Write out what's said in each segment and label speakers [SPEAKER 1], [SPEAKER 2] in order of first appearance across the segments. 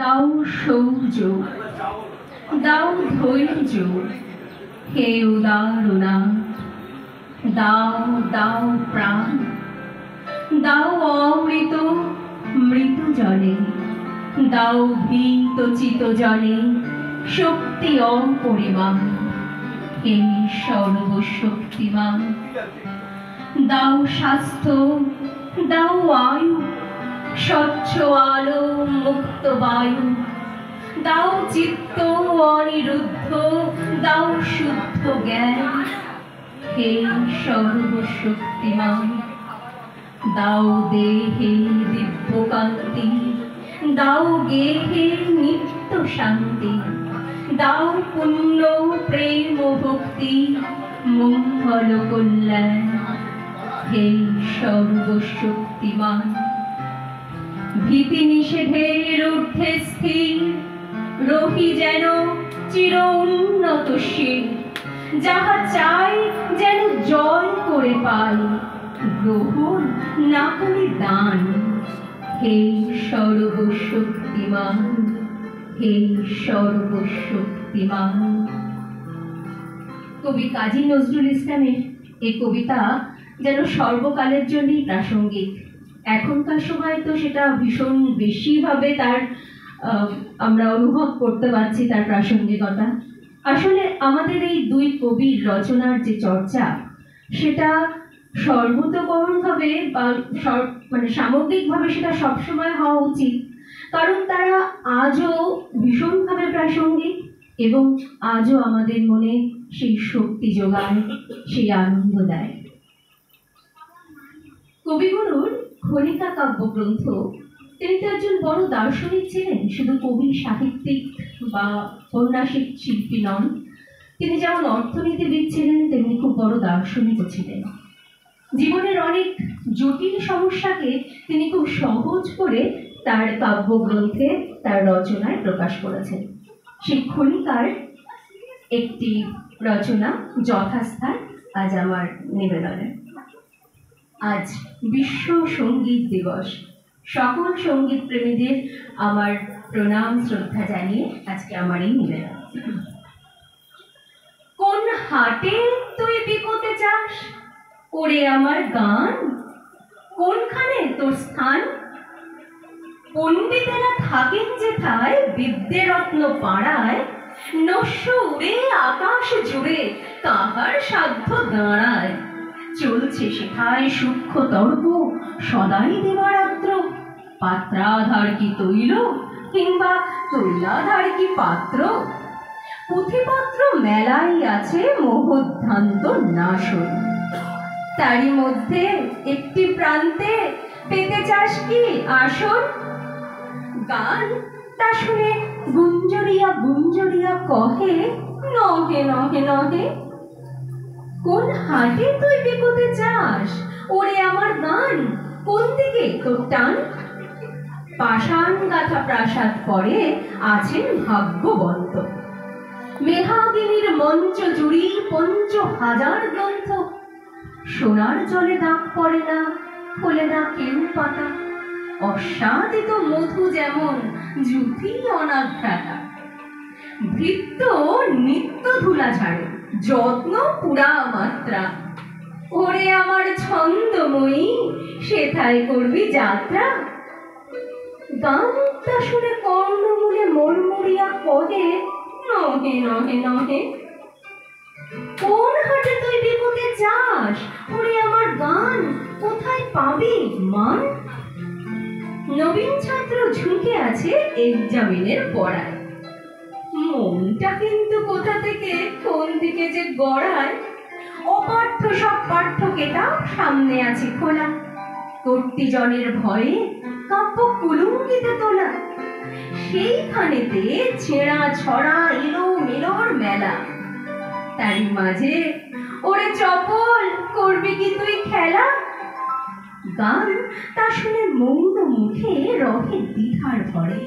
[SPEAKER 1] দাও সৌর্য, দাও ধৈর্য, হে উদারনা, দাও দাও প্রাণ, দাও অমৃত মৃত জলে, দাও ভীত চিত জলে শক্তি অপরিমাণ, হে সর্বশক্তিমান। দাও স্বাস্থ্য, দাও আয়ু, স্বচ্ছ আলো মুক্ত বায়ু, দাও চিত্ত অনিরুদ্ধ, দাও শুদ্ধ জ্ঞান, হে সর্বশক্তিমান। দাও দেহে দিব্যকান্তি, দাও গেহে নিত্য শান্তি, দাও পুণ্য প্রেম ভক্তি মঙ্গল কল্যাণ, হে সর্বশক্তিমান। ভীতি নিষেধের ঊর্ধ্বে স্থির রহি যেন চির উন্নত শির, যাহা চাই যেন জয় করে পাই, গ্রহণ না করে দান, হে সর্বশক্তিমান, হে সর্বশক্তিমান। কবি কাজী নজরুল ইসলামের এই কবিতা যেন সর্বকালের জন্যই প্রাসঙ্গিক। এখনকার সময় তো সেটা ভীষণ বেশিভাবে তার আমরা অনুভব করতে পারছি তার প্রাসঙ্গিকতা। আসলে আমাদের এই দুই কবির রচনার যে চর্চা, সেটা সর্বতোভাবে বা মানে সামগ্রিকভাবে সেটা সবসময় হওয়া উচিত, কারণ তারা আজও ভীষণভাবে প্রাসঙ্গিক এবং আজও আমাদের মনে সেই শক্তি যোগায়, সেই আনন্দ দেয়। কবিগুরুর খনিকা কাব্যগ্রন্থ, তিনি তো একজন বড় দার্শনিক ছিলেন, শুধু কবি সাহিত্যিক বা ঔপন্যাসিক শিল্পী নন। তিনি যেমন অর্থনীতিবিদ ছিলেন, তেমনি খুব বড় দার্শনিকও ছিলেন। জীবনের অনেক জটিল সমস্যাকে তিনি খুব সহজ করে তার কাব্যগ্রন্থে, তার রচনায় প্রকাশ করেছেন। সেই খনিকার একটি রচনা যথাস্থান আজ আমার নিবেদনে। আজ বিশ্ব সঙ্গীত দিবস। সকল সঙ্গীত প্রেমীদের আমার প্রণাম শ্রদ্ধা জানিয়ে আজকে আমার এই নিবেদন। কোন হাটে তুই বিকোতে চাস ওরে আমার গান, কোনখানে তোর স্থান? পণ্ডিতেরা থাকেন যেথায় বিদ্যে রত্ন পাড়ায়, নস্য উড়ে আকাশ জুড়ে কাহার সাধ্য দাঁড়ায়। চলছে সেথায় সূক্ষ্ম তর্ক সদাই দিবারাত্র, পাত্রাধার কি তৈল কিংবা তৈলাধার কি পাত্র? পুঁথিপত্র মেলাই আছে মোহধ্যান্ত নাশন, তারই মধ্যে একটি প্রান্তে পেতে চাস কি আসন? গান তা শুনে গুঞ্জরিয়া গুঞ্জরিয়া কহে, নহে নহে নহে। কোন হাটে তুই বিকোতে চাস ওরে আমার গান, কোন দিকে তোর টান? পাষাণ গাথা প্রাসাদ পরে আছেন ভাগ্যবন্ত, মেহাগিনীর মঞ্চ জুড়ি ৫০০০০ গ্রন্থ। সোনার জলে দাগ পড়ে না, খোলে না কেউ পাতা, অস্বাদিত মধু যেমন জুথি অনাঘ্রাতা। ভৃত্য নিত্য ধুলা ঝাড়ে, যত্ন পুরা মাত্রা। ওরে আমার ছন্দময়ী, সেথায় করবি যাত্রা। গানটা শুনে কর্ণমূলে মরমরিয়া কহে, নহে নহে নহে। কোন হাটে তুই বিকোতে চাস ওরে আমার গান, কোথায় পাবি মান? নবীন ছাত্র ঝুঁকে আছে এক্সামিনের পড়ায়, মনটা কিন্তু কোথা থেকে কোন দিকে যে গড়ায়। অপাঠ্য সব পাঠ্য কেতাব সামনে আছে খোলা, কর্তৃজনের ভয়ে কাব্য কুলুঙ্গিতে তোলা। সেইখানেতে ছেঁড়া ছড়া এলো মেলোর মেলা, তারই মাঝে ওরে চপল করবি কি তুই খেলা? গান তা শুনে মৌন মুখে রহে দ্বিধার ভরে,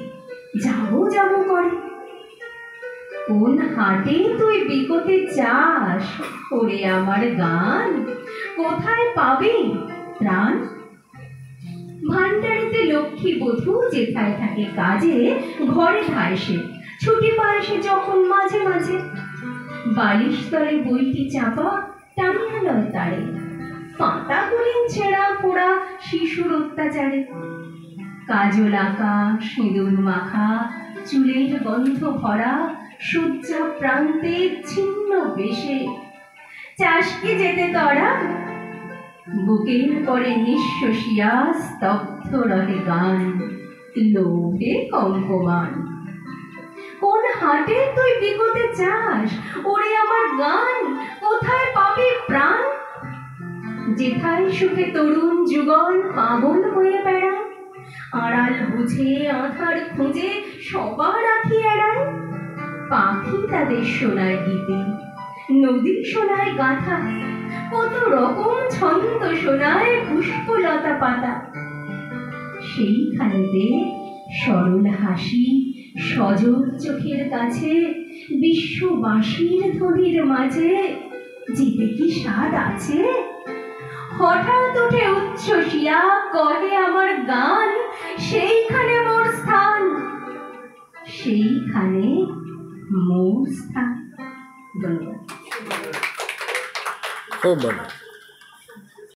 [SPEAKER 1] যাবো যাবো করে। কোন হাটে তুই বিকোতে চাস ওরে আমার গান, কোথায় পাবি ত্রাণ? ভান্ডারিতে লক্ষ্মী বধূ যেথায় থাকে কাজে, ঘরে খায় সে, ছুটি পায় সে যখন মাঝে মাঝে। বালিশ তলে বইটি চাপা টানিয়া লয় তারে, পাতাগুলি ছেঁড়া পোড়া শিশুর অত্যাচারে। কাজল আঁকা, সিঁদুর মাখা, চুলের গন্ধ ভরা, শয্যা প্রান্তে ছিন্ন বেশে চাষকে যেতে তরা। বুকের পরে নিঃশ্বসিয়া স্তব্ধ রহে গান, লোভে কম্পমান। কোন হাটে তুই বিকোতে চাস ওরে আমার গান, কোথায় পাবি প্রাণ? যেথায় সুখে তরুণ যুগল পাগল হয়ে বেড়ায়, আড়াল বুঝে আধার খুঁজে সবার আঁখি এড়ায়। পাখি তাদের শোনায় গীতে, নদী শোনায় গাথা, কত রকম ছন্দ শোনায় পুষ্পলতা পাতা। সেইখানেতে সরল হাসি সজল চোখের কাছে, বিশ্ববাসীর ধ্বনির মাঝে জিতে কি স্বাদ আছে? হঠাৎ উঠে উচ্ছ্বসিয়া কহে আমার গান, সেইখানে মোর স্থান, সেইখানে মোর স্থান। ধন্যবাদ।
[SPEAKER 2] খুব ভালো।